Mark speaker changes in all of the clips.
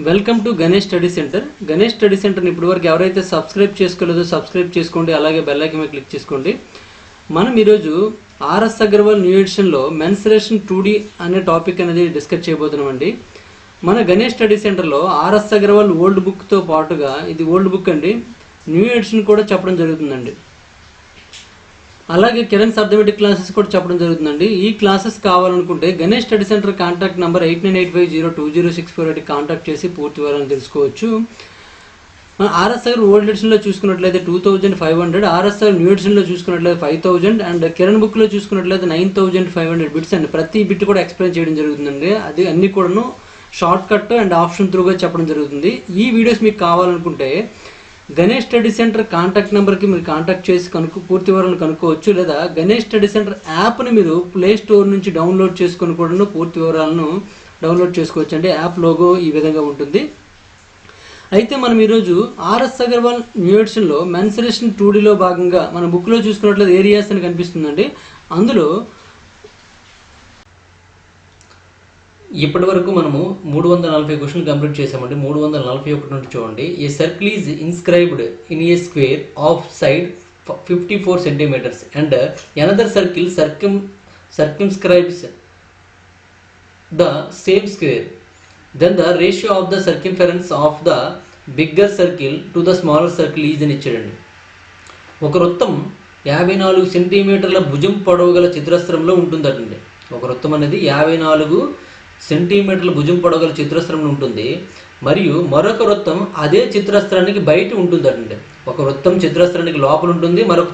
Speaker 1: Welcome to Ganesh study centre. Ganesh study సెంటర్ని ఇప్పటివరకు ఎవరైతే సబ్స్క్రైబ్ చేసుకోలేదో సబ్స్క్రైబ్ చేసుకోండి, అలాగే బెల్ ఐకాన్ మీద క్లిక్ చేసుకోండి. మనం ఈరోజు ఆర్ఎస్ అగర్వాల్ న్యూ ఎడిషన్లో మెన్సురేషన్ 2D అనే టాపిక్ అనేది డిస్కస్ చేయబోతున్నామండి. మన గణేష్ స్టడీ సెంటర్లో ఆర్ఎస్ అగర్వాల్ ఓల్డ్ బుక్తో పాటుగా, ఇది ఓల్డ్ బుక్ అండి, న్యూ ఎడిషన్ కూడా చెప్పడం జరుగుతుందండి. అలాగే కిరణ్స్ అర్థమెటిక్ క్లాసెస్ కూడా చెప్పడం జరుగుతుందండి. ఈ క్లాసెస్ కావాలనుకుంటే Ganesh study centre contact number 8985020648 contact చేసి పూర్తి వివరాలను తెలుసుకోవచ్చు. ఆర్ఎస్ఆర్ ఓల్డ్ ఎడిషన్లో చూసుకున్నట్లయితే 2500, ఆర్ఎస్ఆర్ న్యూ ఎడిషన్లో చూసుకున్నట్లయితే 5000 అండ్ కిరణ్ బుక్లో చూసుకున్నట్లయితే 9500 బిట్స్ అండి. ప్రతి బిట్ కూడా ఎక్స్ప్లెయిన్ చేయడం జరుగుతుందండి. అది అన్ని కూడాను షార్ట్ కట్ అండ్ ఆప్షన్ త్రూగా చెప్పడం జరుగుతుంది. ఈ వీడియోస్ మీకు కావాలనుకుంటే గణేష్ స్టడీ సెంటర్ కాంటాక్ట్ నెంబర్కి మీరు కాంటాక్ట్ చేసి పూర్తి వివరాలను కనుక్కోవచ్చు. లేదా గణేష్ స్టడీ సెంటర్ యాప్ని మీరు ప్లే స్టోర్ నుంచి డౌన్లోడ్ చేసుకొని కూడా పూర్తి వివరాలను డౌన్లోడ్ చేసుకోవచ్చు అండి. యాప్ లోగో ఈ విధంగా ఉంటుంది. అయితే మనం ఈరోజు ఆర్ఎస్ అగర్వాల్ న్యూ ఎడిషన్లో మెన్సురేషన్ 2Dలో భాగంగా మన బుక్లో చూసుకున్నట్లయితే ఏరియాస్ అని కనిపిస్తుందండి. అందులో ఇప్పటి వరకు మనము 340 క్వశ్చన్ కంప్లీట్ చేసామండి. 341 నుండి చూడండి. A circle is inscribed in a square of side 54 centimeters and another circle circumscribes the same square. Then the ratio of the circumference of the bigger circle to the smaller circle is అని ఇచ్చాడండి. ఒక వృత్తం 54 సెంటీమీటర్ల భుజం పొడవు గల చతురస్రంలో ఉంటుందటండి. ఒక వృత్తం అనేది 54 సెంటీమీటర్ల భుజం పొడగల చిత్రస్త్రంలో ఉంటుంది. మరియు మరొక వృత్తం అదే చిత్రస్త్రానికి బయట ఉంటుందండి. ఒక వృత్తం చిత్రస్త్రానికి లోపల ఉంటుంది, మరొక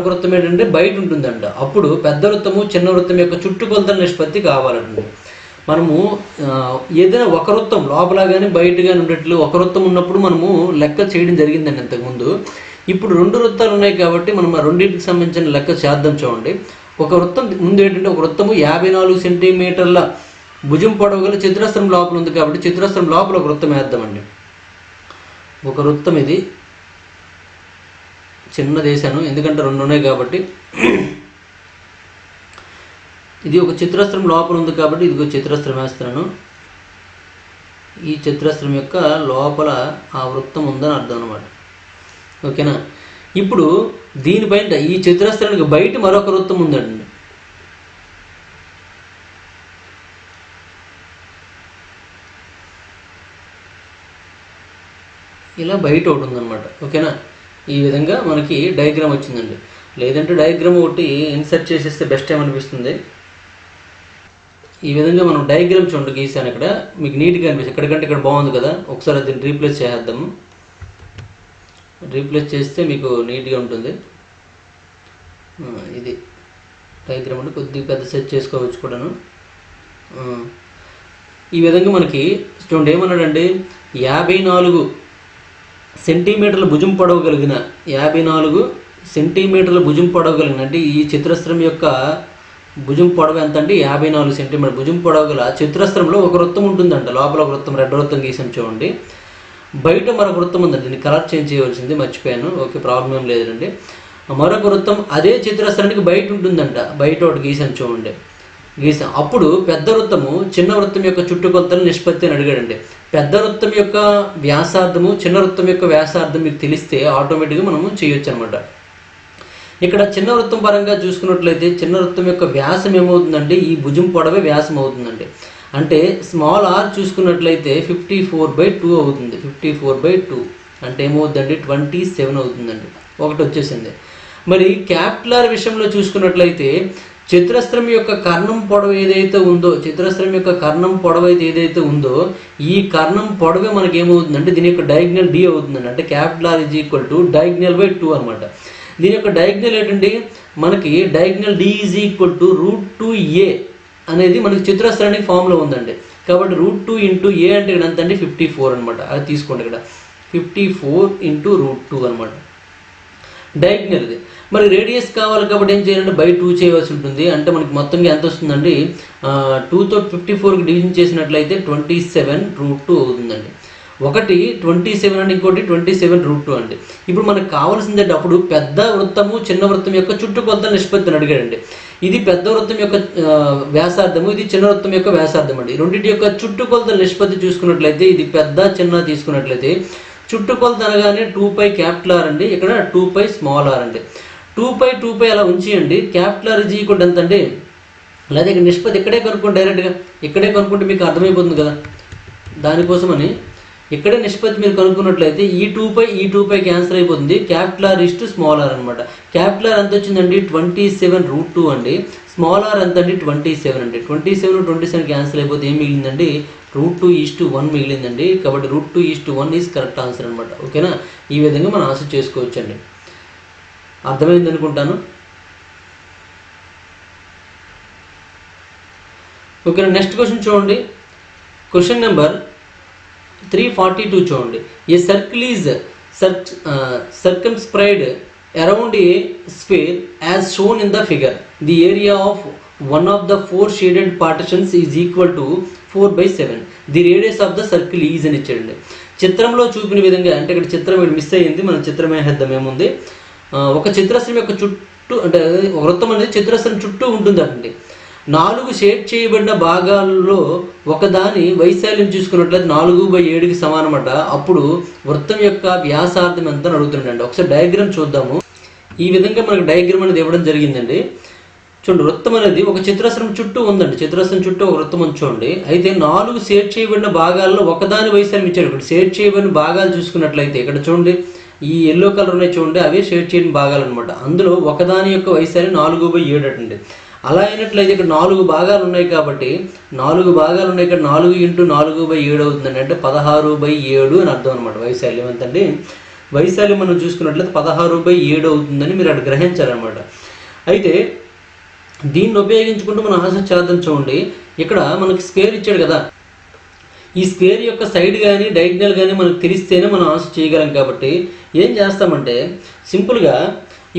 Speaker 1: వృత్తం ఏంటంటే బయట ఉంటుందంట. అప్పుడు పెద్ద వృత్తము చిన్న వృత్తం యొక్క చుట్టుకొలతల నిష్పత్తి కావాలండి. మనము ఏదైనా ఒక వృత్తం లోపల కానీ బయట కానీ ఉండేట్లు ఒక వృత్తం ఉన్నప్పుడు మనము లెక్క చేయడం జరిగిందండి ఇంతకుముందు. ఇప్పుడు 2 వృత్తాలు ఉన్నాయి కాబట్టి మనం ఆ రెండింటికి సంబంధించిన లెక్క చేద్దాం. చూడండి, ఒక వృత్తం ముందు ఏంటంటే ఒక వృత్తము 54 సెంటీమీటర్ల భుజం పొడవు గల చతురస్రం లోపల ఉంది కాబట్టి చతురస్రం లోపల ఒక వృత్తం వేద్దామండి. ఒక వృత్తం ఇది చిన్న దేశాను, ఎందుకంటే 2 ఉన్నాయి కాబట్టి. ఇది ఒక చతురస్రం లోపల ఉంది కాబట్టి ఇది ఒక చతురస్రం వేస్తున్నాను. ఈ చతురస్రం యొక్క లోపల ఆ వృత్తం ఉందని అర్థం అన్నమాట. ఓకేనా? ఇప్పుడు దీనిపైన ఈ చతురస్రానికి బయట మరొక వృత్తం ఉందండి. ఇలా బయట ఒకటి ఉందన్నమాట. ఓకేనా? ఈ విధంగా మనకి డయాగ్రామ్ వచ్చిందండి. లేదంటే డయాగ్రామ్ ఒకటి ఇన్సర్ట్ చేసేస్తే బెస్ట్ ఏమనిపిస్తుంది. ఈ విధంగా మనం డయాగ్రామ్ చూడండి గీసాను. ఇక్కడ మీకు నీట్గా అనిపిస్తుంది. ఎక్కడికంటే ఇక్కడ బాగుంది కదా, ఒకసారి దీన్ని రీప్లేస్ చేద్దాము. రీప్లేస్ చేస్తే మీకు నీట్గా ఉంటుంది. ఇది డయాగ్రామ్ అంటే కొద్దిగా పెద్ద సెట్ చేసుకోవచ్చు కూడాను. ఈ విధంగా మనకి చూడండి ఏమన్నాడండి, 54 సెంటీమీటర్ల భుజం పొడవు కలిగిన 54 సెంటీమీటర్ల భుజం పొడవు కలిగిన అంటే ఈ చిత్రస్త్రం యొక్క భుజం పొడవు ఎంత అంటే 54 సెంటీమీటర్ భుజం పొడవు గల చిత్రస్త్రంలో ఒక వృత్తం ఉంటుందంట. లోపల ఒక వృత్తం, రెడ్ వృత్తం గీసాను చూడండి. బయట మరొక వృత్తం ఉందండి. దీన్ని కలర్ చేంజ్ చేయవలసింది, మర్చిపోయాను. ఓకే, ప్రాబ్లం ఏం లేదండి. మరొక వృత్తం అదే చిత్రస్త్రానికి బయట ఉంటుందంట. బయట ఒకటి గీసాను చూడండి, గీసాం. అప్పుడు పెద్ద వృత్తము చిన్న వృత్తం యొక్క చుట్టుకొలతల నిష్పత్తి అని అడిగాడండి. పెద్ద వృత్తం యొక్క వ్యాసార్థము చిన్న వృత్తం యొక్క వ్యాసార్థం మీకు తెలిస్తే ఆటోమేటిక్గా మనము చేయొచ్చు అనమాట. ఇక్కడ చిన్న వృత్తం పరంగా చూసుకున్నట్లయితే చిన్న వృత్తం యొక్క వ్యాసం ఏమవుతుందంటే ఈ భుజం పొడవే వ్యాసం అవుతుందండి. అంటే స్మాల్ ఆర్ చూసుకున్నట్లయితే 54/2 అవుతుంది. 54/2 అంటే ఏమవుతుందండి 27 అవుతుందండి. ఒకటి వచ్చేసింది. మరి క్యాపిటల్ ఆర్ విషయంలో చూసుకున్నట్లయితే చతురస్రం యొక్క కర్ణం పొడవు ఏదైతే ఉందో ఈ కర్ణం పొడవే మనకి ఏమవుతుందంటే దీని యొక్క డయాగ్నల్ D అవుతుందండి. అంటే క్యాపిటల్ ఆర్ = diagonal/2 అనమాట. దీని యొక్క డయాగ్నల్ ఏంటండి, మనకి డయాగ్నల్ D = √2a అనేది మనకి చతురస్రానికి ఫామ్లో ఉందండి. కాబట్టి √2 × a అంటే ఇక్కడ ఎంత అంటే 54 అనమాట. అది తీసుకోండి, ఇక్కడ 54 × √2 అనమాట డయాగ్నల్ ఇది. మరి రేడియస్ కావాలి కాబట్టి ఏం చేయాలంటే బై 2 చేయవలసి ఉంటుంది. అంటే మనకి మొత్తంగా ఎంత వస్తుందండి, 2తో 54కి డివిజన్ చేసినట్లయితే 27√2 అవుతుందండి. ఒకటి 27 అండి, ఇంకోటి 27√2 అండి. ఇప్పుడు మనకు కావాల్సిందంటే అప్పుడు పెద్ద వృత్తము చిన్న వృత్తం యొక్క చుట్టుకొలతల నిష్పత్తిని అడిగాడండి. ఇది పెద్ద వృత్తం యొక్క వ్యాసార్థము, ఇది చిన్న వృత్తం యొక్క వ్యాసార్థం అండి. రెండింటి యొక్క చుట్టుకొలతల నిష్పత్తి చూసుకున్నట్లయితే ఇది పెద్ద చిన్న తీసుకున్నట్లయితే చుట్టుకొలత అనగానే 2π క్యాపిటల్ ఆర్ అండి, ఇక్కడ 2π స్మాల్ ఆర్ అండి. 2π అలా ఉంచేయండి. క్యాపిటల్ ఆర్ ఈజ్ ఈక్వల్ ఎంత అండి, లేదా ఇక్కడ నిష్పత్తి ఇక్కడే కనుక్కోండి, డైరెక్ట్గా ఇక్కడే కనుక్కుంటే మీకు అర్థమైపోతుంది కదా. దానికోసమని ఇక్కడే నిష్పత్తి మీరు కనుక్కున్నట్లయితే ఈ 2π క్యాన్సిల్ అయిపోతుంది. Capital R is to small R అనమాట. క్యాపిటల్ ఆర్ ఎంత వచ్చిందండి 27√2 అండి. స్మాల్ ఆర్ ఎంత అండి 27 అండి. 27 క్యాన్సిల్ అయిపోతే ఏం మిగిలిందండి √2:1 మిగిలిందండి. కాబట్టి √2:1 ఈజ్ కరెక్ట్ ఆన్సర్ అనమాట. ఓకేనా, ఈ విధంగా మనం ఆన్సర్ చేసుకోవచ్చు అండి. అర్థమైంది అనుకుంటాను. ఓకేనా, నెక్స్ట్ క్వశ్చన్ చూడండి. క్వశ్చన్ నెంబర్ 342 చూడండి. A circle is circumscribed around a sphere as shown in the figure. The area of one of the 4 shaded partitions is equal to 4/7. The radius of the circle is అని ఇచ్చాడండి. చిత్రంలో చూపిన విధంగా, అంటే ఇక్కడ చిత్రం miss అయ్యింది, మనం చిత్రం వేసేద్దాం. ఏముంది, ఒక చిత్రస్రం యొక్క చుట్టూ, అంటే ఒక వృత్తం అనేది చిత్రస్రం చుట్టూ ఉంటుంది అండి. 4 షేడ్ చేయబడిన భాగాల్లో ఒకదాని వైశాల్యం చూసుకున్నట్లయితే 4/7కి సమానమట. అప్పుడు వృత్తం యొక్క వ్యాసార్థం ఎంత అని అడుగుతుండండి. ఒకసారి డయాగ్రామ్ చూద్దాము. ఈ విధంగా మనకు డయాగ్రామ్ అనేది ఇవ్వడం జరిగిందండి. చూడండి, వృత్తం అనేది ఒక చిత్రస్రం చుట్టూ ఉందండి. చిత్రస్రం చుట్టూ ఒక వృత్తం ఉంచండి. అయితే 4 షేడ్ చేయబడిన భాగాల్లో ఒకదాని వైశాల్యం ఇచ్చాడు. ఇక్కడ షేడ్ చేయబడిన భాగాలు చూసుకున్నట్లయితే ఇక్కడ చూడండి, ఈ ఎల్లో కలర్ ఉన్నాయి చూడండి, అవే షేడ్ చేయని భాగాలు అనమాట. అందులో ఒకదాని యొక్క వైశాల్యం 4/7 అటండి. అలా అయినట్లయితే ఇక్కడ 4 భాగాలు ఉన్నాయి కాబట్టి 4 భాగాలు ఉన్నాయి, ఇక్కడ 4 × 4/7 అవుతుందండి. అంటే 16/7 అని అర్థం అనమాట. వైశాల్యం ఎంతండి, వైశాల్యం మనం చూసుకున్నట్లయితే 16/7 అవుతుందని మీరు అక్కడ గ్రహించారనమాట. అయితే దీన్ని ఉపయోగించుకుంటూ మనం ఆన్సర్ చేద్దాం. చూడండి, ఇక్కడ మనకి స్క్వేర్ ఇచ్చాడు కదా, ఈ స్క్వేర్ యొక్క సైడ్ కానీ డయాగ్నల్ కానీ మనకు తెలిస్తేనే మనం ఆన్సర్ చేయగలం. కాబట్టి ఏం చేస్తామంటే సింపుల్గా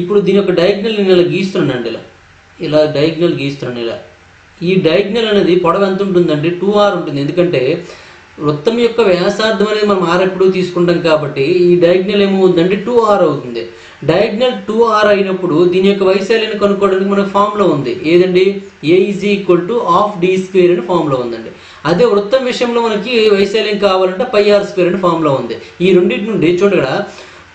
Speaker 1: ఇప్పుడు దీని యొక్క డయాగ్నల్ నేను ఇలా గీస్తున్నానండి, ఇలా డయాగ్నల్ గీస్తున్నాను. ఇలా ఈ డయాగ్నల్ అనేది పొడవు ఎంత ఉంటుందండి 2r ఉంటుంది. ఎందుకంటే వృత్తం యొక్క వ్యాసార్థం అనేది మనం r ఎప్పుడు తీసుకుంటాం కాబట్టి ఈ డయాగ్నల్ ఏమవుతుందంటే 2r అవుతుంది. డయాగ్నల్ 2r అయినప్పుడు దీని యొక్క వైశాల్యాన్ని కనుక్కోవడానికి మనకు ఫామ్లో ఉంది. ఏదండి, a = ½ d² అని ఫామ్లో ఉందండి. అదే వృత్తం విషయంలో మనకి వైశాల్యం కావాలంటే πr² అని ఫామ్లో ఉంది. ఈ రెండింటి నుండి చూడండి, ఇక్కడ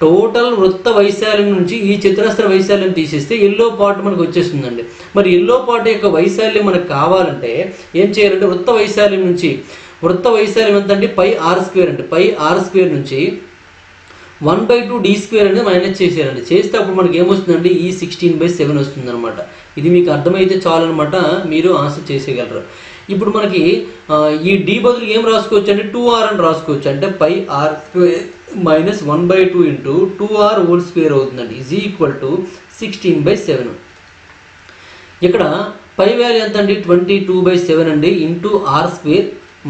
Speaker 1: టోటల్ వృత్త వైశాల్యం నుంచి ఈ చతురస్ర వైశాల్యం తీసేస్తే ఎల్లో పార్ట్ మనకు వచ్చేస్తుందండి. మరి ఎల్లో పార్ట్ యొక్క వైశాల్యం మనకు కావాలంటే ఏం చేయాలంటే వృత్త వైశాల్యం నుంచి, వృత్త వైశాల్యం ఎంత అంటే πr² అండి. πr² నుంచి 1/2 d² అనేది మైనస్ చేసేయాలండి. చేస్తే అప్పుడు మనకి ఏమొస్తుందండి, ఈ 16/7 వస్తుంది అనమాట. ఇది మీకు అర్థమైతే చాలు అనమాట, మీరు ఆన్సర్ చేసేయగలరు. ఇప్పుడు మనకి ఈ d బదులు ఏం రాసుకోవచ్చు అంటే 2r అని రాసుకోవచ్చు. అంటే πr² - 1/2 × 2r² అవుతుందండి. Is equal to 16/7. ఇక్కడ పై వాల్యూ ఎంత అండి 22/7 అండి ఇంటూ r²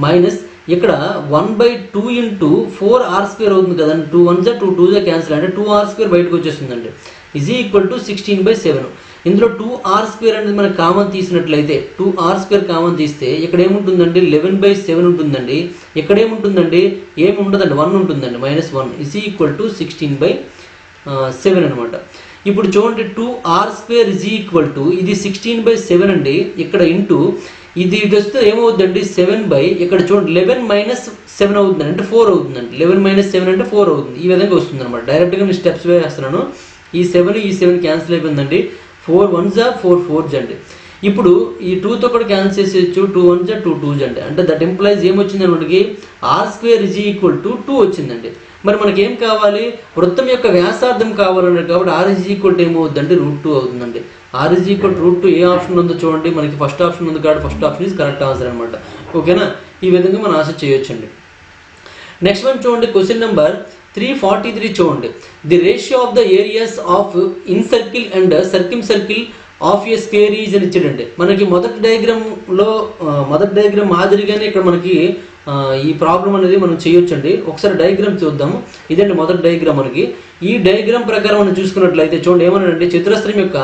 Speaker 1: మైనస్ ఇక్కడ 1/2 × 4r² అవుతుంది కదండి. 2 1s 2 2s క్యాన్సిల్, అంటే 2r² బయటకు వచ్చేస్తుందండి. Is equal to 16/7. ఇందులో 2r² అనేది మనకు కామన్ తీసినట్లయితే 2r² కామన్ తీస్తే ఇక్కడ ఏముంటుందండి 11/7 ఉంటుందండి. ఇక్కడ ఏముంటుందండి, ఏమి ఉండదండి, 1 ఉంటుందండి, -1. ఈజ్ ఈక్వల్ టు 16/7 అనమాట. ఇప్పుడు చూడండి 2r² ఈజ్ ఈక్వల్ టు ఇది 16/7 అండి. ఇక్కడ ఇంటూ ఇది వస్తే ఏమవుతుందండి 7 ఇక్కడ చూడండి 11 - 7 అవుతుందండి, అంటే 4 అవుతుందండి. 11 - 7 అంటే 4 అవుతుంది. ఈ విధంగా వస్తుంది అనమాట. డైరెక్ట్గా నేను స్టెప్స్ వేస్తున్నాను. ఈ 7 క్యాన్సిల్ అయిపోయిందండి. 4 1s 4 4s అండి. ఇప్పుడు ఈ 2తో కూడా క్యాన్సిల్ చేసేయచ్చు. 2 1s 2 2s అండి. అంటే దట్ ఎంప్లాయిస్ ఏమొచ్చింది మనకి r² ఈజ్ ఈక్వల్ టు 2 వచ్చిందండి. మరి మనకి ఏం కావాలి, వృత్తం యొక్క వ్యాసార్థం కావాలన్నారు కాబట్టి r ఈజ్ ఈక్వల్ టు ఏమవుతుందండి √2 అవుతుందండి. r ఈజ్ ఈక్వల్ టు √2 ఏ ఆప్షన్ ఉందో చూడండి, మనకి ఫస్ట్ ఆప్షన్ ఉంది కాబట్టి first option is correct answer అనమాట. ఓకేనా, ఈ విధంగా మనం ఆన్సర్ చేయొచ్చండి. నెక్స్ట్ వన్ చూడండి, క్వశ్చన్ నెంబర్ 343 చూడండి. The ratio of the areas of incircle and circumcircle of a square is అని ఇచ్చాడండి. మనకి మొదటి డయాగ్రామ్ మాదిరిగానే ఇక్కడ మనకి ఈ ప్రాబ్లం అనేది మనం చేయొచ్చండి. ఒకసారి డయాగ్రామ్ చూద్దాము. ఇదండి మొదటి డయాగ్రామ్. మనకి ఈ డయాగ్రామ్ ప్రకారం మనం చూసుకున్నట్లయితే చూడండి ఏమన్నాడంటే చతురస్రం యొక్క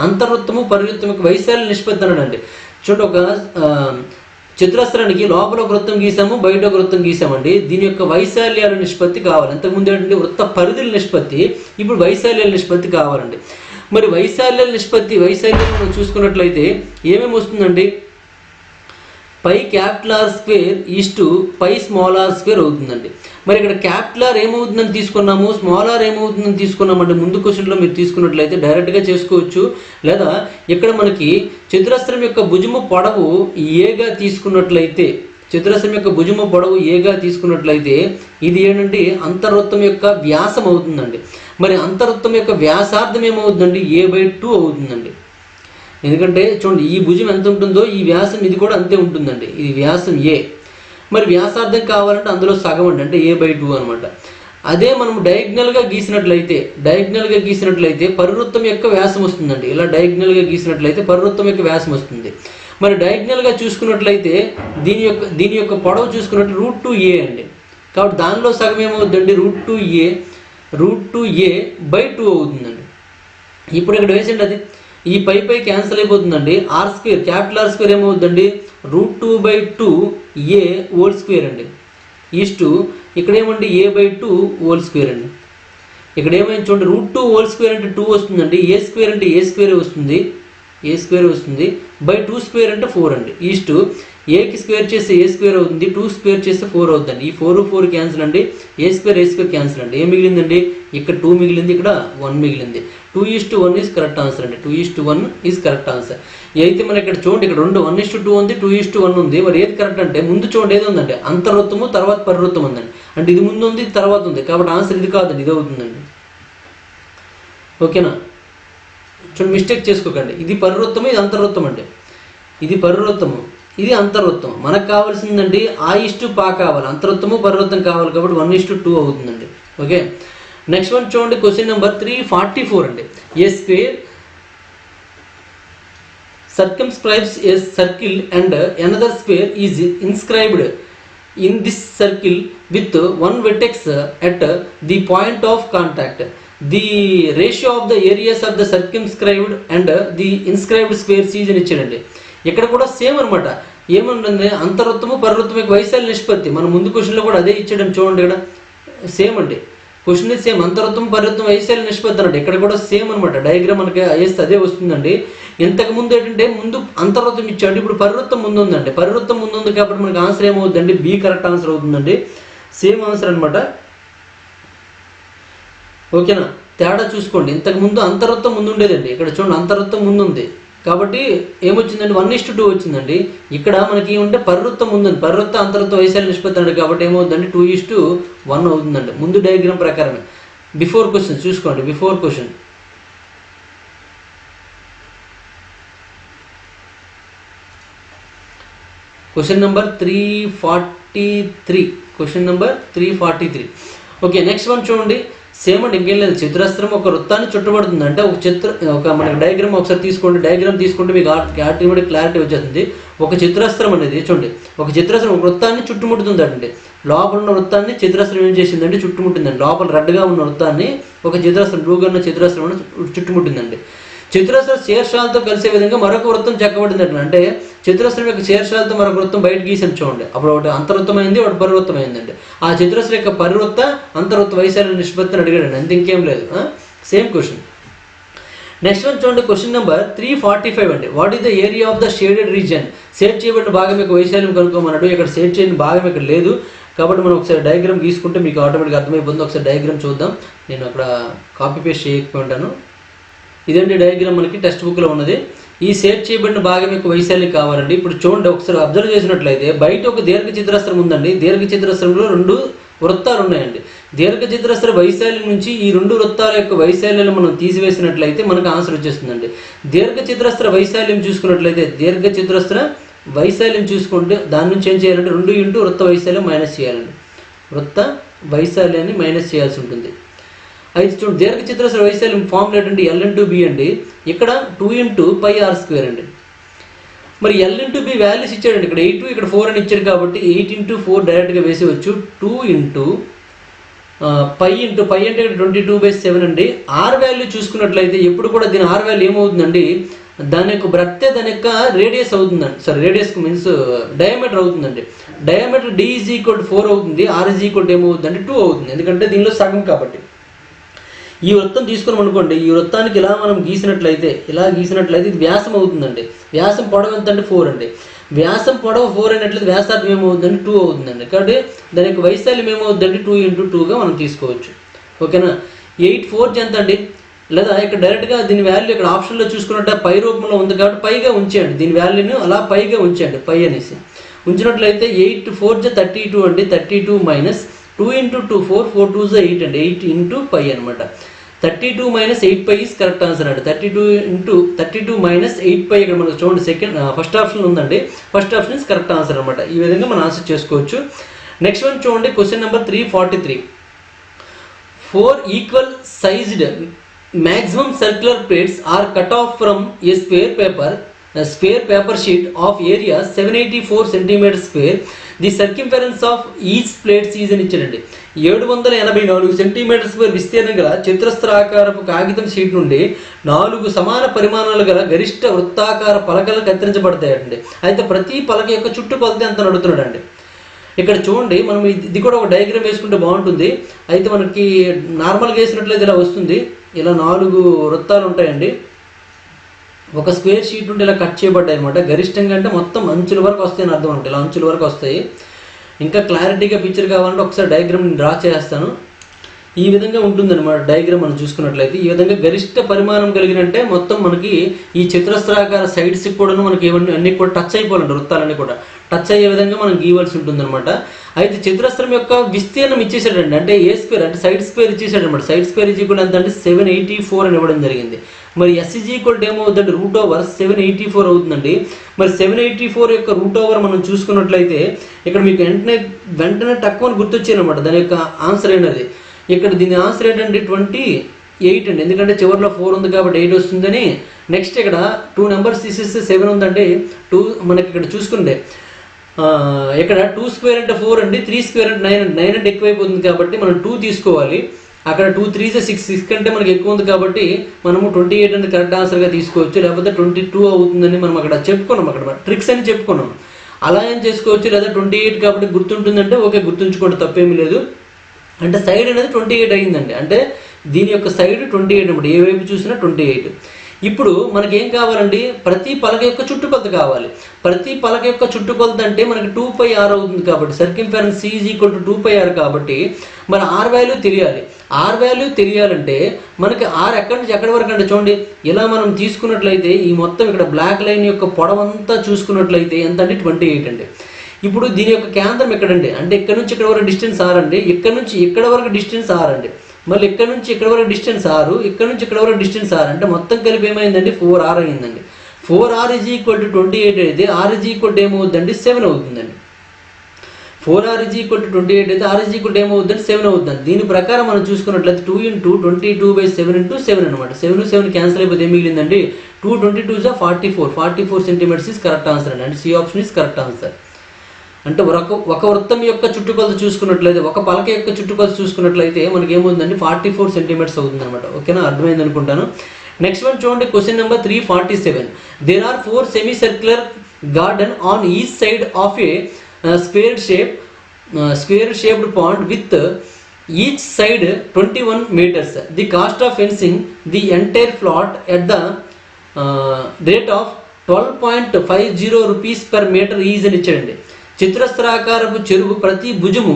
Speaker 1: అంతర్వృత్తము పరివృత్తం యొక్క వైశాల్య నిష్పత్తి అన్నాడండి. చూడండి, ఒక చతురస్రానికి లోపల ఒక వృత్తం గీసాము, బయట ఒక వృత్తం గీసామండి. దీని యొక్క వైశాల్యాల నిష్పత్తి కావాలి. అంతకుముందు ఏంటంటే వృత్త పరిధుల నిష్పత్తి, ఇప్పుడు వైశాల్యాల నిష్పత్తి కావాలండి. మరి వైశాల్యాల నిష్పత్తి వైశాల్యం మనం చూసుకున్నట్లయితే ఏమేమి వస్తుందండి, pi capital R square is to pi small r square అవుతుందండి. మరి ఇక్కడ క్యాపిటల్ ఆర్ ఏమవుతుందని తీసుకున్నాము, స్మాల్ ఆర్ ఏమవుతుందని తీసుకున్నామంటే ముందు క్వశ్చన్లో మీరు తీసుకున్నట్లయితే డైరెక్ట్గా చేసుకోవచ్చు, లేదా ఇక్కడ మనకి చతురస్రం యొక్క భుజము పొడవు ఏగా తీసుకున్నట్లయితే, చతురస్రం యొక్క భుజము పొడవు ఏగా తీసుకున్నట్లయితే ఇది ఏంటంటే అంతర్వృత్తం యొక్క వ్యాసం అవుతుందండి. మరి అంతర్వృత్తం యొక్క వ్యాసార్థం ఏమవుతుందండి, a/2 అవుతుందండి. ఎందుకంటే చూడండి ఈ భుజం ఎంత ఉంటుందో ఈ వ్యాసం ఇది కూడా అంతే ఉంటుందండి, ఇది వ్యాసం a. మరి వ్యాసార్థం కావాలంటే అందులో సగం అండి, అంటే a/2 అనమాట. అదే మనం డయాగ్నల్గా గీసినట్లయితే పరివృత్తం యొక్క వ్యాసం వస్తుందండి. ఇలా డయాగ్నల్గా గీసినట్లయితే పరివృత్తం యొక్క వ్యాసం వస్తుంది. మరి డయాగ్నల్గా చూసుకున్నట్లయితే దీని యొక్క పొడవు చూసుకున్నట్టు √2a అండి. కాబట్టి దానిలో సగం ఏమవుతుందండి, √2a/2 అవుతుందండి. ఇప్పుడు ఇక్కడ వేసండి అది ఈ పై క్యాన్సిల్ అయిపోతుందండి. R square capital R square ఏమవుతుందండి, √2/2a² అండి ఈస్టు ఇక్కడ ఏమండి a/2² అండి. ఇక్కడ ఏమైంది చూడండి, √2² అంటే 2 వస్తుందండి, a² అంటే a² వస్తుంది, /2² అంటే 4 అండి. ఈస్టు ఏకి స్క్వేర్ చేస్తే a² అవుతుంది, 2 స్క్వేర్ చేస్తే 4 అవుతుందండి. ఈ 4 క్యాన్సిల్ అండి, a² క్యాన్సిల్ అండి. ఏం మిగిలిందండి, ఇక్కడ 2 మిగిలింది, ఇక్కడ 1 మిగిలింది. 2:1 ఈజ్ కరెక్ట్ ఆన్సర్ అండి, 2:1 ఈజ్ కరెక్ట్ ఆన్సర్. అయితే మన ఇక్కడ చూడండి, ఇక్కడ 1:2 ఉంది, 2:1 ఉంది. మరి ఏది కరెక్ట్ అంటే ముందు చూడండి ఏది ఉందండి, అంతర్వృత్తము తర్వాత పరివృత్తం ఉందండి. అంటే ఇది ముందు ఉంది తర్వాత ఉంది, కాబట్టి ఆన్సర్ ఇది కాదండి, ఇది అవుతుందండి. ఓకేనా, చూడండి మిస్టేక్ చేసుకోకండి. ఇది పరివృత్తము, ఇది అంతర్వృత్తం అండి. ఇది పరివృత్తము, ఇది అంతర్వృత్తం. మనకు కావాల్సిందండి ఆ/పా కావాలి, అంతర్వృత్తము పరివృత్తం కావాలి, కాబట్టి 1:2 అవుతుందండి. ఓకే, నెక్స్ట్ వన్ చూడండి, క్వశ్చన్ నెంబర్ 344 అండి. ఏ square circumscribes a circle and another square is inscribed in this circle with one vertex at the point of contact. The ratio of the areas of the circumscribed and the inscribed squares is అని ఇచ్చాడండి. ఇక్కడ కూడా same అనమాట. ఏముంటుంది, అంతర్వృత్తము పరివృత్తం యొక్క వైశాల్య నిష్పత్తి. మన ముందు క్వశ్చన్లో కూడా అదే ఇచ్చాడని చూడండి, ఇక్కడ సేమ్ అండి. క్వశ్చన్ సేమ్, అంతర్వృత్తం పరివృత్తం వైశాల్య నిష్పత్తి అన్నట్టు ఇక్కడ కూడా సేమ్ అనమాట. డయాగ్రామ్ మనకి వేస్తే అదే వస్తుందండి. ఇంతకు ముందు ఏంటంటే ముందు అంతర్వృత్తం ఇచ్చాడు, ఇప్పుడు పరివృత్తం ముందు ఉందండి. పరివృత్తం ముందు ఉంది కాబట్టి మనకి ఆన్సర్ ఏమవుతుందండి, బి కరెక్ట్ ఆన్సర్ అవుతుందండి. సేమ్ ఆన్సర్ అనమాట. ఓకేనా, తేడా చూసుకోండి. ఇంతకు ముందు అంతర్వృత్తం ముందు ఉండేదండి, ఇక్కడ చూడండి అంతర్వృత్తం ముందు ఉంది కాబట్టి ఏమొచ్చిందండి 1:2 వచ్చిందండి. ఇక్కడ మనకి ఏమంటే పరివృత్తం ముందుంది, పరివృత్త అంతర్వృత్త వైశాల్య నిష్పత్తి అండి, కాబట్టి ఏమవుతుందండి 2:1 అవుతుందండి ముందు డయాగ్రామ్ ప్రకారమే. బిఫోర్ క్వశ్చన్ చూసుకోండి, before question question number 343, question number 343. Okay, next one చూడండి, సేమ్ అండి, ఇంకేం లేదు. చతురస్రం ఒక వృత్తాన్ని చుట్టబడుతుంది అంటే ఒక మనకి డయాగ్రామ్ ఒకసారి తీసుకోండి. డయాగ్రామ్ తీసుకుంటే మీకు ఆటోమేటిక్ క్లారిటీ వచ్చేస్తుంది. ఒక చతురస్రం అనేది చూడండి, ఒక చతురస్రం ఒక వృత్తాన్ని చుట్టుముడుతుంది అండి. లోపల ఉన్న వృత్తాన్ని చతురస్రం ఏం చేసిందంటే చుట్టుముట్టిందండి. లోపల రెడ్గా ఉన్న వృత్తాన్ని ఒక చతురస్రం, బ్లూగా ఉన్న చతురస్రం చుట్టుముట్టిందండి. చతురస్ర శీర్షాలతో కలిసే విధంగా మరొక వృత్తం చెక్కబడిందండి. అంటే చతురస్రం యొక్క శీర్షాలతో మరొక వృత్తం బయట గీసాను చూడండి, అప్పుడు ఒకటి అంతర్వృత్తమైంది, ఒకటి పరివృత్తమైందండి. ఆ చతురస్రం యొక్క పరివృత్త అంతర్వృత్త వైశాల్య నిష్పత్తిని అడిగాడండి, అంత ఇంకేం లేదు. Same question. నెక్స్ట్ వన్ చూడండి, క్వశ్చన్ నెంబర్ 345 అండి. What is the area of the shaded region? Shade చేయబడిన భాగం యొక్క వైశాల్యం కనుక్కోమన్నాడు. ఇక్కడ షేడ్ చేయని భాగం ఇక్కడ లేదు కాబట్టి మనం ఒకసారి డయాగ్రామ్ గీసుకుంటే మీకు ఆటోమేటిక్గా అర్థమైపోతుంది. ఒకసారి డయాగ్రామ్ చూద్దాం. నేను అక్కడ కాపీ పేస్ట్ చేయకపోయి ఉంటాను. ఇదండి డయాగ్రామ్, మనకి టెక్స్ట్ బుక్లో ఉన్నది. ఈ షేడ్ చేయబడిన భాగం యొక్క వైశాల్యం కావాలండి. ఇప్పుడు చూడండి, ఒకసారి అబ్జర్వ్ చేసినట్లయితే బయట ఒక దీర్ఘ చతురస్రం ఉందండి. దీర్ఘ చతురస్రంలో 2 వృత్తాలు ఉన్నాయండి. దీర్ఘ చతురస్ర వైశాల్యం నుంచి ఈ 2 వృత్తాల యొక్క వైశాల్యాలు మనం తీసివేసినట్లయితే మనకు ఆన్సర్ వచ్చేస్తుందండి. దీర్ఘ చతురస్ర వైశాల్యం చూసుకున్నట్లయితే, దీర్ఘ చతురస్ర వైశాల్యం చూసుకుంటే దాని నుంచి ఏం చేయాలంటే 2 ఇంటూ వృత్త వైశాల్యం మైనస్ చేయాలండి. వృత్త వైశాల్యాన్ని మైనస్ చేయాల్సి ఉంటుంది. అయితే చూడండి, దీర్ఘ చతురస్ర వైశాల్యం ఫార్ములా ఏంటంటే L/B అండి. ఇక్కడ 2 × πr² అండి. మరి L/B వాల్యూస్ ఇచ్చాడండి. ఇక్కడ 8, ఇక్కడ 4 అని ఇచ్చాడు కాబట్టి 8 × 4 డైరెక్ట్గా వేసేవచ్చు. 2 × π అంటే ఇక్కడ 22/7 అండి. ఆర్ వాల్యూ చూసుకున్నట్లయితే ఎప్పుడు కూడా దీని ఆర్ వాల్యూ ఏమవుతుందండి, దాని యొక్క బ్రెడ్త్ దాని యొక్క రేడియస్ అవుతుందండి. సారీ, రేడియస్ మీన్స్ డయామీటర్ అవుతుందండి. డయామీటర్ D = 4 అవుతుంది, R ఏమవుతుందండి 2 అవుతుంది, ఎందుకంటే దీనిలో సగం కాబట్టి. ఈ వృత్తం తీసుకున్నాం అనుకోండి, ఈ వృత్తానికి ఇలా మనం గీసినట్లయితే ఇది వ్యాసం అవుతుందండి. వ్యాసం పొడవు ఎంత అంటే 4 అండి. వ్యాసం పొడవు 4 అయినట్లయితే వ్యాసార్థం ఏమవుతుందండి 2 అవుతుందండి. కాబట్టి దాని యొక్క వైశాల్యం ఏమవుతుందండి 2 × 2గా మనం తీసుకోవచ్చు. ఓకేనా. 8/4 ఎంత అండి? లేదా ఇక్కడ డైరెక్ట్గా దీని వాల్యూ ఇక్కడ ఆప్షన్లో చూసుకున్నట్టు పై రూపంలో ఉంది కాబట్టి పైగా ఉంచేయండి. దీని వాల్యూని అలా పైగా ఉంచండి, పై అనేసి ఉంచినట్లయితే 8/4 32 అండి. 32 మైనస్ 2 × 2 4 4 2 8 అండి. 8 × π అనమాట. 32 మైనస్ 8π ఈజ్ కరెక్ట్ ఆన్సర్ అండి. 32 మైనస్ 8π ఇక్కడ మనకు చూడండి ఫస్ట్ ఆప్షన్ ఉందండి. First option is correct answer అనమాట. ఈ విధంగా మనం ఆన్సర్ చేసుకోవచ్చు. నెక్స్ట్ వన్ చూడండి, question number 343. 4 equal sized maximum circular plates are cut off from a square paper sheet of area 784 cm square. The circumference of each plates is అని ఇచ్చారండి. 784 centimetre square విస్తీర్ణం గల చతురస్రాకారపు కాగితం షీట్ నుండి 4 సమాన పరిమాణాలు గల గరిష్ట వృత్తాకార పలకలు కత్తిరించబడతాయండి. అయితే ప్రతి పలక యొక్క చుట్టుకొలత ఎంత అడుగుతున్నాడండి. ఇక్కడ చూడండి, మనం ఇది కూడా ఒక డయాగ్రామ్ వేసుకుంటే బాగుంటుంది. అయితే మనకి నార్మల్గా వేసినట్లయితే ఇలా వస్తుంది. ఇలా 4 వృత్తాలు ఉంటాయండి. ఒక స్క్వేర్ షీట్ నుండి ఇలా కట్ చేయబడ్డాయి అనమాట. గరిష్టంగా అంటే మొత్తం అంచుల వరకు వస్తాయని అర్థం అంటే ఇలా అంచుల వరకు వస్తాయి. ఇంకా క్లారిటీగా పిక్చర్ కావాలంటే ఒకసారి డయాగ్రామ్ డ్రా చేస్తాను. ఈ విధంగా ఉంటుందన్నమాట డయాగ్రామ్ మనం చూసుకున్నట్లయితే. ఈ విధంగా గరిష్ట పరిమాణం కలిగినంటే మొత్తం మనకి ఈ చతురస్రాకార సైడ్స్కి కూడా మనకి అన్నీ కూడా టచ్ అయిపోవాలండి. వృత్తాలన్నీ కూడా టచ్ అయ్యే విధంగా మనం గీయవలసి ఉంటుందన్నమాట. అయితే చతురస్రం యొక్క విస్తీర్ణం ఇచ్చేసాడండి. అంటే ఏ స్క్వేర్ అంటే సైడ్ స్క్వేర్ ఇచ్చేసాడు అనమాట. సైడ్ స్క్వేర్ ఈక్వల్ ఎంత అంటే 784 అని ఇవ్వడం జరిగింది. మరి ఎస్ ఈక్వల్ ఏమవుతుందండి √784 అవుతుందండి. మరి 784 యొక్క √, మనం చూసుకున్నట్లయితే ఇక్కడ మీకు వెంటనే తక్కువ గుర్తొచ్చాయి అనమాట. దాని యొక్క ఆన్సర్ అయినది ఇక్కడ దీని ఆన్సర్ ఏంటంటే 28 అండి. ఎందుకంటే చివరిలో 4 ఉంది కాబట్టి 8 వస్తుందని. నెక్స్ట్ ఇక్కడ 2 నెంబర్స్ తీసేస్తే 7 ఉందండి. 2 మనకి ఇక్కడ చూసుకుంటే ఇక్కడ 2 స్క్వేర్ అంటే 4 అండి. 3 స్క్వేర్ అంటే 9 అండి. 9 అంటే ఎక్కువైపోతుంది కాబట్టి మనం 2 తీసుకోవాలి. అక్కడ 2 3 6 కంటే మనకి ఎక్కువ ఉంది కాబట్టి మనము 28 అనేది కరెక్ట్ ఆన్సర్గా తీసుకోవచ్చు. లేకపోతే 22 అవుతుందని మనం అక్కడ చెప్పుకున్నాం. అక్కడ ట్రిక్స్ అని చెప్పుకున్నాం. అలా ఏం చేసుకోవచ్చు. లేదా 28 కాబట్టి గుర్తుంటుందంటే ఓకే, గుర్తుంచుకోండి, తప్పేమీ లేదు. అంటే సైడ్ అనేది 28 అయ్యిందండి. అంటే దీని యొక్క సైడ్ 28 అనమాట. ఏ వైపు చూసినా 28. ఇప్పుడు మనకేం కావాలండి, ప్రతి పలక యొక్క చుట్టుకొలత కావాలి. ప్రతి పలక యొక్క చుట్టుకొలత అంటే మనకి 2πr అవుతుంది కాబట్టి సర్కింఫరెన్స్ C = 2πr కాబట్టి మన R వాల్యూ తెలియాలి. R వాల్యూ తెలియాలంటే మనకి R ఎక్కడి నుంచి ఎక్కడి వరకు అంటే చూడండి, ఇలా మనం తీసుకున్నట్లయితే ఈ మొత్తం ఇక్కడ బ్లాక్ లైన్ యొక్క పొడవంతా చూసుకున్నట్లయితే ఎంత అంటే 28 అండి. ఇప్పుడు దీని యొక్క కేంద్రం ఎక్కడండి అంటే ఇక్కడ నుంచి ఇక్కడ వరకు డిస్టెన్స్ R అండి. ఇక్కడ నుంచి ఇక్కడ వరకు డిస్టెన్స్ R అండి. మళ్ళీ ఇక్కడ నుంచి ఇక్కడ వరకు డిస్టెన్స్ 6, ఇక్కడ నుంచి ఇక్కడ వరకు డిస్టెన్స్ 6 అంటే మొత్తం కలిపి ఏమైందండి 4r అయిందండి. 4r = 28 అయితే r = ఏమవుతుందండి 7 అవుతుందండి. 4r = 28 అయితే r = ఏమవుతుందండి 7 అవుతుంది. దీని ప్రకారం మనం చూసుకున్నట్లయితే 2 × 22/7 × 7 అనమాట. 7 క్యాన్సిల్ అయిపోతే ఏం మిగిలిందండి 2 22 44 సెంటీమీటర్స్ ఇస్ కరెక్ట్ ఆన్సర్ అండి. And C option is correct answer. అంటే ఒక వృత్తం యొక్క చుట్టుకొలత చూసుకున్నట్లయితే, ఒక పలక యొక్క చుట్టుకొలత చూసుకున్నట్లయితే మనకి ఏమవుతుందండి 44 సెంటీమీటర్స్ అవుతుంది అనమాట. ఓకేనా, అర్థమైంది అనుకుంటాను. నెక్స్ట్ వన్ చూడండి, question number 347. There are 4 semi circular garden on each side of a square shaped pond with each side 21 meters. The cost of fencing the entire plot at the rate of 12.50 rupees per meter is అని ఇచ్చాడండి. చతురస్రాకారపు చెరువు ప్రతి భుజము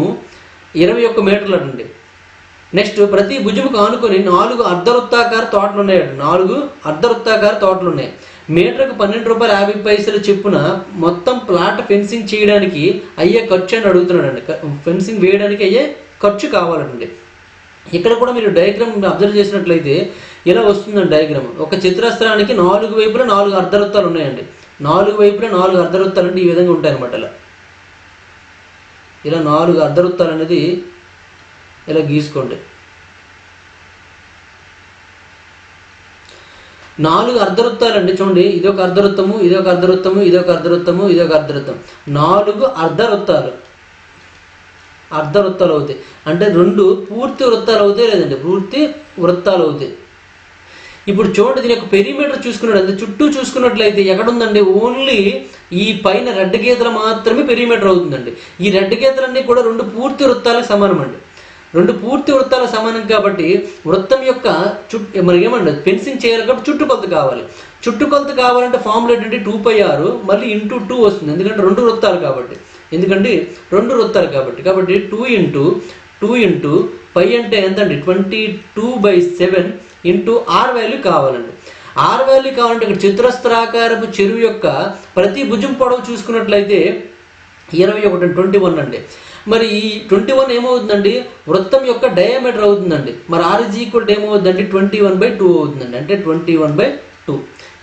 Speaker 1: 21 మీటర్లు అండి. Next ప్రతి భుజముకు ఆనుకొని 4 అర్ధవృత్తాకార తోటలు ఉన్నాయండి. 4 అర్ధవృత్తాకార తోటలు ఉన్నాయి. మీటర్కు ₹12.50 చెప్పున మొత్తం ప్లాట్ ఫెన్సింగ్ చేయడానికి అయ్యే ఖర్చు అని అడుగుతున్నాడండి. ఫెన్సింగ్ వేయడానికి అయ్యే ఖర్చు కావాలండి. ఇక్కడ కూడా మీరు డయాగ్రామ్ అబ్జర్వ్ చేసినట్లయితే ఇలా వస్తుందండి డయాగ్రామ్. ఒక చతురస్రానికి 4 వైపులా 4 అర్ధవృత్తాలు ఉన్నాయండి. 4 వైపులా 4 అర్ధవృత్తాలు అంటే ఈ విధంగా ఉంటాయన్నమాట. ఇలా 4 అర్ధవృత్తాలు అనేది ఇలా గీసుకోండి. 4 అర్ధవృత్తాలు అండి. చూడండి, ఇదొక అర్ధవృత్తము, ఇదొక అర్ధవృత్తము, ఇదొక అర్ధవృత్తము, ఇదొక అర్ధవృత్తం. 4 అర్ధవృత్తాలు అవుతాయి. అంటే 2 పూర్తి వృత్తాలు అవుతాయి, లేదండి పూర్తి వృత్తాలు అవుతాయి. ఇప్పుడు చూడండి, దీని యొక్క పెరిమీటర్ చూసుకున్నట్లయితే చుట్టూ చూసుకున్నట్లయితే ఎక్కడుందండి, ఓన్లీ ఈ పైన రెడ్ గీతలు మాత్రమే పెరిమీటర్ అవుతుందండి. ఈ రెడ్ గీతలన్నీ కూడా 2 పూర్తి వృత్తాలకు సమానం అండి. రెండు పూర్తి వృత్తాల సమానం కాబట్టి వృత్తం యొక్క మనకి ఏమంటారు ఫెన్సింగ్ చేయాలి కాబట్టి చుట్టుకొలత కావాలి. చుట్టుకొలత కావాలంటే ఫార్ములా ఏంటంటే 2πr మళ్ళీ ఇంటూ 2 వస్తుంది, ఎందుకంటే రెండు వృత్తాలు కాబట్టి. కాబట్టి 2 ఇంటూ పై అంటే ఎంత అండి 22/7 ఇంటూ r వాల్యూ కావాలండి. r వాల్యూ కావాలంటే ఇక్కడ చతురస్రాకారపు చెరువు యొక్క ప్రతి భుజం పొడవు చూసుకున్నట్లయితే 21 అండి. మరి ఈ 21 ఏమవుతుందండి వృత్తం యొక్క డయామీటర్ అవుతుందండి. మరి r ఏమవుతుందండి 21/2 అవుతుందండి, అంటే 21/2.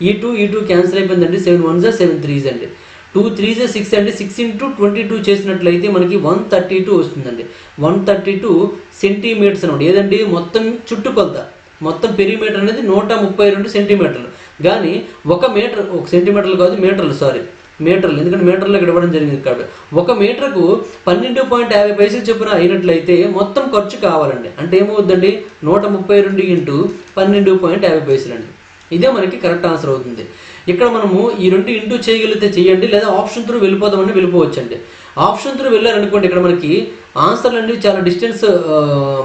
Speaker 1: ఈ 2 క్యాన్సిల్ అయిపోయిందండి. 7 1 7 3 అండి, 2 3 6 అండి. 6 ఇంటూ 22 చేసినట్లయితే మనకి 132 వస్తుందండి. 132 సెంటీమీటర్స్ అనమాట. ఏదండి మొత్తం చుట్టుకొలత, మొత్తం పెరిమీటర్ అనేది 132 సెంటీమీటర్లు. కానీ 1 సెంటీమీటర్లు కాదు మీటర్లు, ఎందుకంటే మీటర్లు ఇక్కడ ఇవ్వడం జరిగింది కాబట్టి 1 మీటర్కు 12.50 పైసలు చొప్పున అయినట్లయితే మొత్తం ఖర్చు కావాలండి. అంటే ఏమవుతుందండి 132 ఇంటూ 12.50 పైసలు అండి. ఇదే మనకి కరెక్ట్ ఆన్సర్ అవుతుంది. ఇక్కడ మనము ఈ 2 ఇంటూ చేయగలిగితే చేయండి, లేదా ఆప్షన్ త్రూ వెళ్ళిపోవచ్చండి. ఆప్షన్ త్రూ వెళ్ళారనుకోండి ఇక్కడ మనకి ఆన్సర్లు అన్ని చాలా డిస్టెన్స్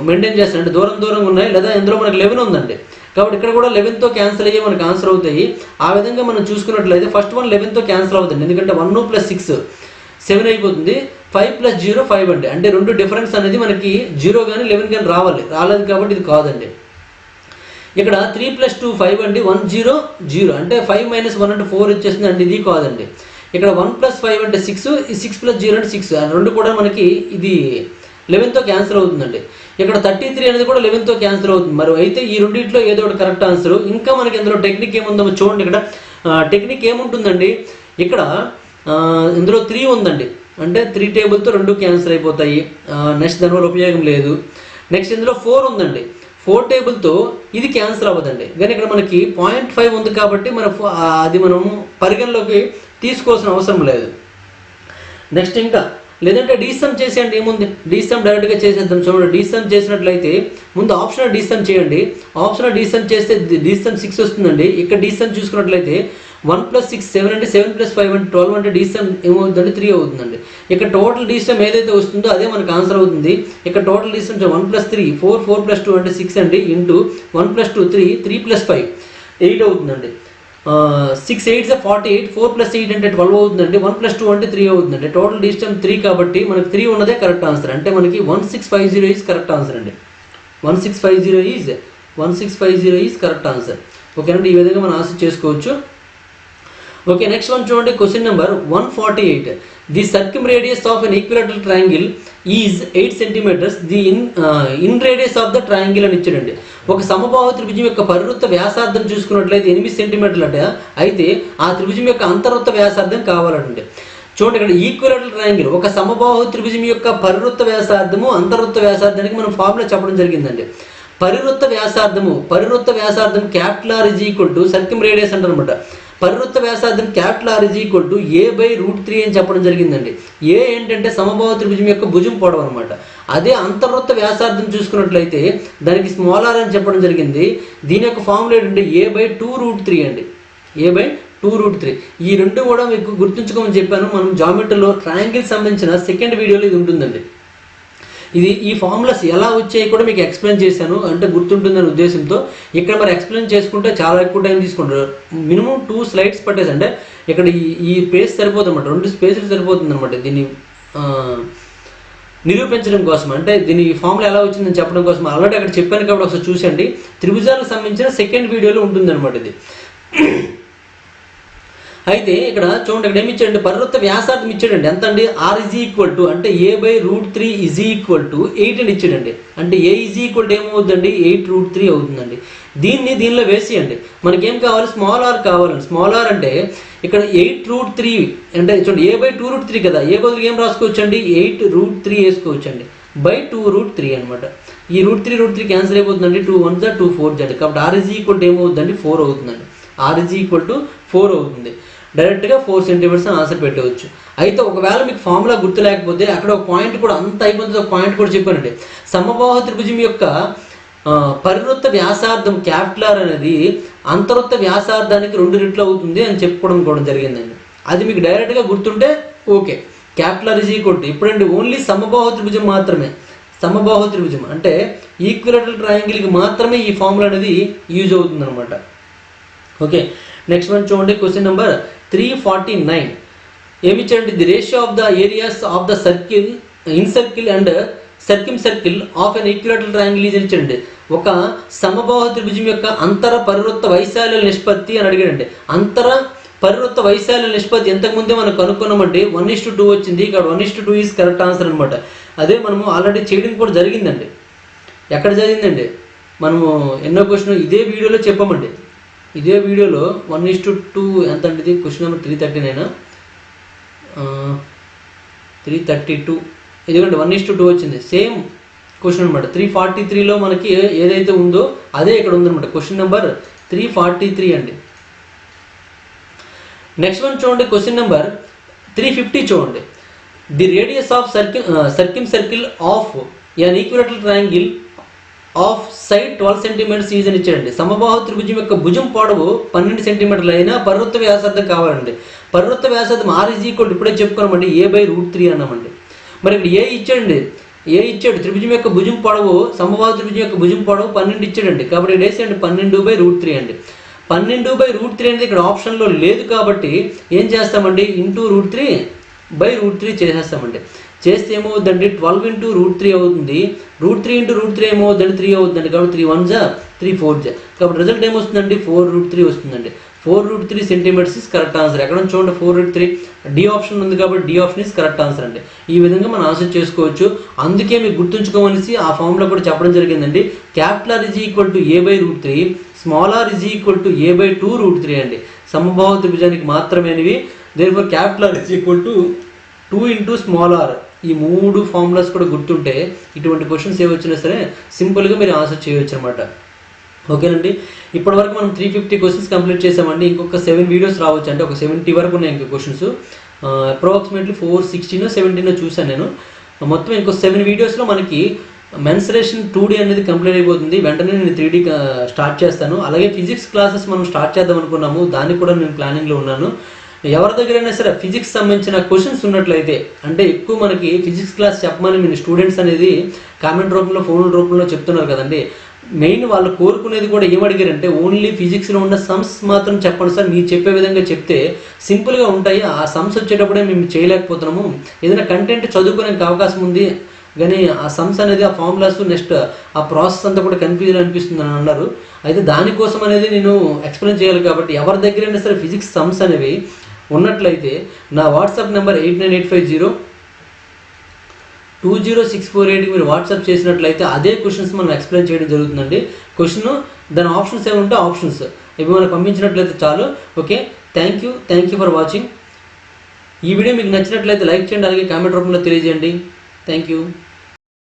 Speaker 1: మెయింటైన్ చేస్తారండి, దూరంగా ఉన్నాయి, లేదా ఇందులో మనకి 11 ఉందండి. కాబట్టి ఇక్కడ కూడా 11తో క్యాన్సిల్ అయ్యి మనకు ఆన్సర్ అవుతాయి. ఆ విధంగా మనం చూసుకున్నట్లయితే ఫస్ట్ 1 11తో క్యాన్సిల్ అవుతుంది, ఎందుకంటే 1 + 6 7 అయిపోతుంది. 5 + 0 5 అండి, అంటే 2 డిఫరెన్స్ అనేది మనకి 0 కానీ 11 కానీ రాలేదు కాబట్టి ఇది కాదండి. ఇక్కడ 3 + 2 5 అండి, 1 0 0 అంటే 5 - 1 అంటే 4 వచ్చేస్తుంది అండి, ఇది కాదండి. ఇక్కడ 1 + 5 అంటే 6, 6 + 0 అంటే 6, రెండు కూడా మనకి ఇది 11తో క్యాన్సిల్ అవుతుందండి. ఇక్కడ 33 అనేది కూడా 11తో క్యాన్సిల్ అవుతుంది. మరి అయితే ఈ రెండింటిలో ఏదో ఒకటి కరెక్ట్ ఆన్సర్. ఇంకా మనకి ఇందులో టెక్నిక్ ఏముందో చూడండి. ఇక్కడ టెక్నిక్ ఏముంటుందండి, ఇక్కడ ఇందులో 3 ఉందండి, అంటే 3 టేబుల్తో 2 క్యాన్సిల్ అయిపోతాయి. నెక్స్ట్ దానివల్ల ఉపయోగం లేదు. నెక్స్ట్ ఇందులో 4 ఉందండి, 4 టేబుల్తో ఇది క్యాన్సిల్ అవ్వదండి. కానీ ఇక్కడ మనకి 0.5 ఉంది కాబట్టి అది మనం పరిగణలోకి తీసుకోవాల్సిన అవసరం లేదు. నెక్స్ట్ ఇంకా లేదంటే డీసమ్ చేసేయండి, ఏముంది డీసమ్ డైరెక్ట్గా చేసేద్దాం. చూడండి, డీసమ్ చేసినట్లయితే ముందు ఆప్షనల్ డీసమ్ చేయండి. ఆప్షనల్ డీసమ్ చేస్తే డీసమ్ 6 వస్తుందండి. ఇక్కడ డీసమ్ చూసుకున్నట్లయితే 1 + 6 7 అంటే 7 + 5 అంటే 12 అంటే డీసమ్ ఏమవుతుందండి 3 అవుతుందండి. ఇక్కడ టోటల్ డీసమ్ ఏదైతే వస్తుందో అదే మనకు ఆన్సర్ అవుతుంది. ఇక్కడ టోటల్ డీసమ్ 1 + 3 4 4 + 2 అంటే 6 అండి, ఇంటూ 1 + 2 3 3 + 5 8 అవుతుందండి. 6 8 48, 4 + 8 అంటే 12 అవుతుందండి. 1 + 2 అంటే 3 అవుతుందండి. టోటల్ డిస్టెన్స్ 3 కాబట్టి మనకి 3 ఉన్నదే కరెక్ట్ ఆన్సర్. అంటే మనకి 1650 ఈజ్ కరెక్ట్ ఆన్సర్ అండి. 1650 ఈజ్ కరెక్ట్ ఆన్సర్. ఓకేనండి, ఈ విధంగా మనం ఆన్సర్ చేసుకోవచ్చు. ఓకే, నెక్స్ట్ వన్ చూడండి. Question number 148. The circumradius of an equilateral triangle is 8 centimeters. The inradius of the triangle అని ఇచ్చాడండి. ఒక సమబాహు త్రిభుజం యొక్క పరివృత్త వ్యాసార్థం చూసుకున్నట్లయితే 8 సెంటీమీటర్లు అంటే, అయితే ఆ త్రిభుజం యొక్క అంతర్వృత్త వ్యాసార్థం కావాలంటే చూడండి. ఇక్కడ ఈక్విలేటరల్ ట్రయాంగిల్ ఒక సమబాహు త్రిభుజం యొక్క పరివృత్త వ్యాసార్థము అంతర్వృత్త వ్యాసార్థానికి మనం ఫార్ములా చెప్పడం జరిగిందండి. పరివృత్త వ్యాసార్థం R సర్కిమ్ రేడియస్ అంటారనమాట. పరివృత్త వ్యాసార్థం R A/√3 అని చెప్పడం జరిగిందండి. ఏ ఏంటంటే సమబాహు త్రిభుజం యొక్క భుజం పొడవు అనమాట. అదే అంతర్వృత్త వ్యాసార్థం చూసుకున్నట్లయితే దానికి r అని చెప్పడం జరిగింది. దీని యొక్క ఫార్ములా ఏంటంటే A/2√3 అండి, A/2√3. ఈ రెండు కూడా మీకు గుర్తుంచుకోమని చెప్పాను. మనం జామెట్రీలో ట్రయాంగిల్ సంబంధించిన సెకండ్ వీడియోలో ఇది ఉంటుందండి. ఈ ఫార్ములాస్ ఎలా వచ్చాయి కూడా మీకు ఎక్స్ప్లెయిన్ చేశాను, అంటే గుర్తుంటుందనే ఉద్దేశంతో. ఇక్కడ మరి ఎక్స్ప్లెయిన్ చేసుకుంటే చాలా ఎక్కువ టైం తీసుకుంటారు. మినిమం 2 స్లైడ్స్ పట్టేసి, అంటే ఇక్కడ ఈ పేజ్ సరిపోతుంది అనమాట, 2 స్పేసులు సరిపోతుంది అనమాట దీన్ని నిరూపించడం కోసం. అంటే దీని ఫార్ములా ఎలా వచ్చిందని చెప్పడం కోసం. ఆల్రెడీ అక్కడ చెప్పాను కాబట్టి ఒకసారి చూసండి. త్రిభుజాలకు సంబంధించిన సెకండ్ వీడియోలో ఉంటుంది అనమాట ఇది. అయితే ఇక్కడ చూడండి, ఇక్కడ ఏమి ఇచ్చాడండి, పరివృత్త వ్యాసార్థం ఇచ్చాడండి. ఎంత అండి R అంటే A/√3 8 అని ఇచ్చాడండి. అంటే A ఏమవుతుందండి 8√3 అవుతుందండి. దీనిలో వేసేయండి. మనకేం కావాలి, r కావాలండి. r అంటే ఇక్కడ 8√3 అంటే చూడండి A/2√3 కదా, ఏ బదులు ఏం రాసుకోవచ్చండి 8√3 వేసుకోవచ్చండి, /2√3 అనమాట. ఈ √3 క్యాన్సిల్ అయిపోతుందండి. 2 1 2 4 కాబట్టి R ఏమవుతుందండి 4 అవుతుందండి. R 4 అవుతుంది. డైరెక్ట్గా 4 సెంటీమీటర్స్ అని ఆన్సర్ పెట్టవచ్చు. అయితే ఒకవేళ మీకు ఫార్ములా గుర్తు లేకపోతే అక్కడ ఒక పాయింట్ కూడా అంత అయిపోతుంది, ఒక పాయింట్ కూడా చెప్పానండి. సమబాహు త్రిభుజం యొక్క పరివృత్త వ్యాసార్థం R అనేది అంతర్వృత్త వ్యాసార్థానికి 2 రెట్లు అవుతుంది అని చెప్పుకోవడం కూడా జరిగిందండి. అది మీకు డైరెక్ట్గా గుర్తుంటే ఓకే. R ఇప్పుడండి ఓన్లీ సమబాహు త్రిభుజం మాత్రమే. సమబాహు త్రిభుజం అంటే ఈక్విలేటరల్ ట్రయాంగిల్కి మాత్రమే ఈ ఫార్ములా అనేది యూజ్ అవుతుంది అనమాట. ఓకే, నెక్స్ట్ వన్ చూడండి. క్వశ్చన్ నెంబర్ 349 ఏమి ఇచ్చారంటే the ratio of the areas of the circle in circle and circle of an equilateral triangle is ఇచ్చారండి. ఒక సమబాహు త్రిభుజం యొక్క అంతర పరివృత్త వైశాల్య నిష్పత్తి అని అడిగాడండి. అంతర పరివృత్త వైశాల్య నిష్పత్తి ఇంతకుముందే మనం కనుక్కున్నామండి, 1:2 వచ్చింది. ఇక్కడ 1:2 ఈజ్ కరెక్ట్ ఆన్సర్ అనమాట. అదే మనము ఆల్రెడీ చేయడం కూడా జరిగిందండి. ఎక్కడ జరిగిందండి, మనము ఎన్నో క్వశ్చన్ ఇదే వీడియోలో చెప్పామండి. ఇదే వీడియోలో 1:2 ఎంత అంటే ఇది క్వశ్చన్ నెంబర్ 339 332 ఎందుకంటే 1:2 వచ్చింది. సేమ్ క్వశ్చన్ అనమాట. 343లో మనకి ఏదైతే ఉందో అదే ఇక్కడ ఉందన్నమాట. క్వశ్చన్ నెంబర్ 343 అండి. నెక్స్ట్ వన్ చూడండి. క్వశ్చన్ నెంబర్ 350 చూడండి. The radius of circle of an equilateral triangle of side 12 centimetres is అని ఇచ్చాడండి. సమబాహు త్రిభుజం యొక్క భుజం పొడవు 12 సెంటీమీటర్లు అయినా పరివృత్త వ్యాసార్థం కావాలండి. పరివృత్త వ్యాసార్థం R ఈజ్ ఈక్వల్ ఇప్పుడే చెప్పుకోమండి A/√3 అన్నామండి. మరి ఇక్కడ ఏ ఇచ్చాడు త్రిభుజం యొక్క భుజం పొడవు, సమబాహు త్రిభుజం యొక్క భుజం పొడవు 12 ఇచ్చాడండి. కాబట్టి ఇక్కడ వేసేయండి 12/√3 అండి. 12/√3 అనేది ఇక్కడ ఆప్షన్లో లేదు కాబట్టి ఏం చేస్తామండి, √3/√3 చేసేస్తామండి. చేస్తే ఏమవుతుందండి 12 × √3 అవుతుంది. √3 × √3 ఏమవుతుందండి 3 అవుతుందండి. కాబట్టి 3 1 జా 3 4 జా. కాబట్టి రిజల్ట్ ఏమొస్తుందండి 4√3 వస్తుందండి. 4√3 సెంటీమీటర్స్ ఇస్ కరెక్ట్ ఆన్సర్. ఎక్కడ చూడండి 4√3 డి ఆప్షన్ ఉంది కాబట్టి D option is correct answer అండి. ఈ విధంగా మనం ఆన్సర్ చేసుకోవచ్చు. అందుకే మీకు గుర్తుంచుకోవలసి ఆ ఫామ్లో కూడా చెప్పడం జరిగిందండి. Capital R is equal to A/√3, small r is equal to A/2√3 అండి. సమబాహు త్రిభుజానికి మాత్రమేనివి. Therefore capital R is equal to 2 × small r. ఈ 3 ఫార్ములాస్ కూడా గుర్తుంటే ఇటువంటి క్వశ్చన్స్ ఏ వచ్చినా సరే సింపుల్గా మీరు ఆన్సర్ చేయవచ్చు అనమాట. ఓకేనండి, ఇప్పటివరకు మనం 350 క్వశ్చన్స్ కంప్లీట్ చేసామండి. ఇంకొక 7 వీడియోస్ రావచ్చు, అంటే ఒక 70 వరకు ఉన్నాయి ఇంకా క్వశ్చన్స్. అప్రాక్సిమేట్లీ 416 17 చూసాను నేను. మొత్తం ఇంకో 7 వీడియోస్లో మనకి మెన్సురేషన్ 2D అనేది కంప్లీట్ అయిపోతుంది. వెంటనే నేను 3D స్టార్ట్ చేస్తాను. అలాగే ఫిజిక్స్ క్లాసెస్ మనం స్టార్ట్ చేద్దాం అనుకున్నాము, దానికి కూడా నేను ప్లానింగ్లో ఉన్నాను. ఎవరి దగ్గరైనా సరే ఫిజిక్స్ సంబంధించిన క్వశ్చన్స్ ఉన్నట్లయితే, అంటే ఎక్కువ మనకి ఫిజిక్స్ క్లాస్ చెప్పమని మీ స్టూడెంట్స్ అనేది కామెంట్ రూపంలో ఫోన్ రూపంలో చెప్తున్నారు కదండి. మెయిన్ వాళ్ళు కోరుకునేది కూడా ఏమడిగారంటే ఓన్లీ ఫిజిక్స్లో ఉన్న సమ్స్ మాత్రం చెప్పండి సార్, మీరు చెప్పే విధంగా చెప్తే సింపుల్గా ఉంటాయి. ఆ సమ్స్ వచ్చేటప్పుడే మేము చేయలేకపోతున్నాము, ఏదైనా కంటెంట్ చదువుకోవడానికి అవకాశం ఉంది కానీ ఆ సమ్స్ అనేది ఆ ఫార్ములాస్ నెక్స్ట్ ఆ ప్రాసెస్ అంతా కూడా కన్ఫ్యూజన్ అనిపిస్తుంది అని అన్నారు. అయితే దానికోసం అనేది నేను ఎక్స్ప్లెయిన్ చేయాలి కాబట్టి ఎవరి దగ్గరైనా సరే ఫిజిక్స్ సమ్స్ అనేవి ఉన్నట్లయితే నా వాట్సాప్ నెంబర్ 8985020648 మీరు వాట్సాప్ చేసినట్లయితే అదే క్వశ్చన్స్ మనం ఎక్స్ప్లెయిన్ చేయడం జరుగుతుందండి. క్వశ్చన్ దాని ఆప్షన్స్ ఏముంటే ఆప్షన్స్ ఇవి మనకు పంపించినట్లయితే చాలు. Okay, thank you for watching. ఈ వీడియో మీకు నచ్చినట్లయితే లైక్ చేయండి, అలాగే కామెంట్ రూపంలో తెలియజేయండి. Thank you.